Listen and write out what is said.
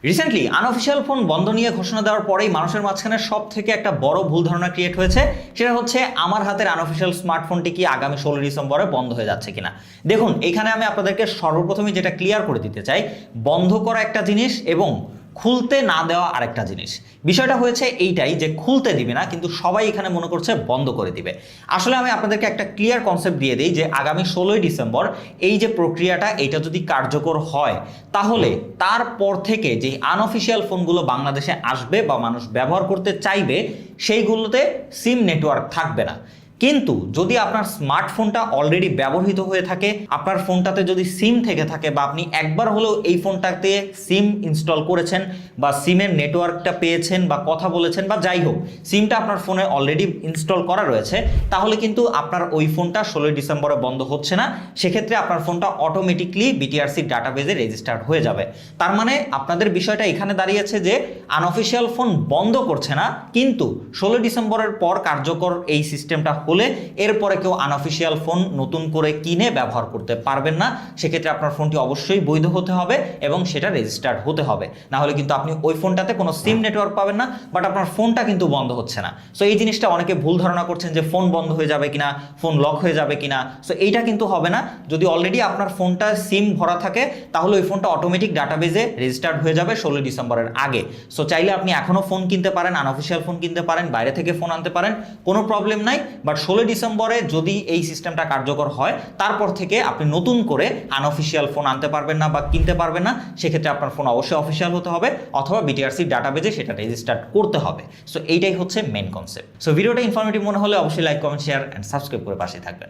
Recently unofficial phone বন্ধ নিয়ে ঘোষণা দেওয়ার পরেই মানুষের মাঝখানে সব থেকে একটা বড় ভুল ধারণা ক্রিয়েট হয়েছে, সেটা হচ্ছে আমার হাতের আনঅফিসিয়াল স্মার্টফোনটি কি আগামী 16 ডিসেম্বরে বন্ধ হয়ে যাচ্ছে কিনা। দেখুন, এখানে আমি আপনাদেরকে সর্বপ্রথমে যেটা ক্লিয়ার করে দিতে চাই, বন্ধ করা একটা জিনিস এবং খুলতে না দেওয়া আরেকটা জিনিস। বিষয়টা হয়েছে এইটাই যে খুলতে দিবে না, কিন্তু সবাই এখানে মনে করছে বন্ধ করে দিবে। আসলে আমি আপনাদেরকে একটা ক্লিয়ার কনসেপ্ট দিয়ে দিই যে আগামী 16 ডিসেম্বর এই যে প্রক্রিয়াটা, এটা যদি কার্যকর হয় তাহলে তারপর থেকে যে আনঅফিসিয়াল ফোনগুলো বাংলাদেশে আসবে বা মানুষ ব্যবহার করতে চাইবে সেইগুলোতে সিম নেটওয়ার্ক থাকবে না। কিন্তু যদি আপনার স্মার্টফোনটা অলরেডি ব্যবহৃত হয়ে থাকে, আপনার ফোনটাতে যদি সিম থেকে থাকে বা আপনি একবার হলেও এই ফোনটাতে সিম ইনস্টল করেছেন বা সিমের নেটওয়ার্কটা পেয়েছেন বা কথা বলেছেন বা যাই হোক, সিমটা আপনার ফোনে অলরেডি ইনস্টল করা রয়েছে, তাহলে কিন্তু আপনার ওই ফোনটা 16 ডিসেম্বরে বন্ধ হচ্ছে না। সেক্ষেত্রে আপনার ফোনটা অটোমেটিকলি বিটিআরসি ডাটাবেজে রেজিস্টার্ড হয়ে যাবে। তার মানে আপনাদের বিষয়টা এখানে দাঁড়িয়েছে যে আনঅফিসিয়াল ফোন বন্ধ করছে না, কিন্তু 16 ডিসেম্বরের পর কার্যকর এই সিস্টেমটা হলে এরপরে কেউ আনঅফিসিয়াল ফোন নতুন করে কিনে ব্যবহার করতে পারবেন না। সেক্ষেত্রে আপনার ফোনটি অবশ্যই বৈধ হতে হবে এবং সেটা রেজিস্টার্ড হতে হবে, না হলে কিন্তু আপনি ওই ফোনটাতে কোনো সিম নেটওয়ার্ক পাবেন না, বাট আপনার ফোনটা কিন্তু বন্ধ হচ্ছে না। সো এই জিনিসটা অনেকে ভুল ধারণা করছেন যে ফোন বন্ধ হয়ে যাবে কিনা, ফোন লক হয়ে যাবে কিনা। সো এইটা কিন্তু হবে না। যদি অলরেডি আপনার ফোনটা সিম ভরা থাকে তাহলে ওই ফোনটা অটোমেটিক ডাটাবেজে রেজিস্টার্ড হয়ে যাবে 16 ডিসেম্বরের আগে। সো চাইলে আপনি এখনও ফোন কিনতে পারেন, আনঅফিসিয়াল ফোন কিনতে পারেন, বাইরে থেকে ফোন আনতে পারেন, কোনো প্রবলেম নাই। বাট 16 ডিসেম্বরে যদি এই সিস্টেমটা কার্যকর হয়, তারপর থেকে আপনি নতুন করে আনঅফিসিয়াল ফোন আনতে পারবেন না বা কিনতে পারবেন না। সেক্ষেত্রে আপনার ফোন অবশ্যই অফিসিয়াল হতে হবে অথবা বিটিআরসি ডাটাবেজে সেটা রেজিস্টার্ড করতে হবে। সো এইটাই হচ্ছে মেন কনসেপ্ট। সো ভিডিওটা ইনফরমেটিভ মনে হলে অবশ্যই like, comment, share and subscribe করে পাশে থাকবেন।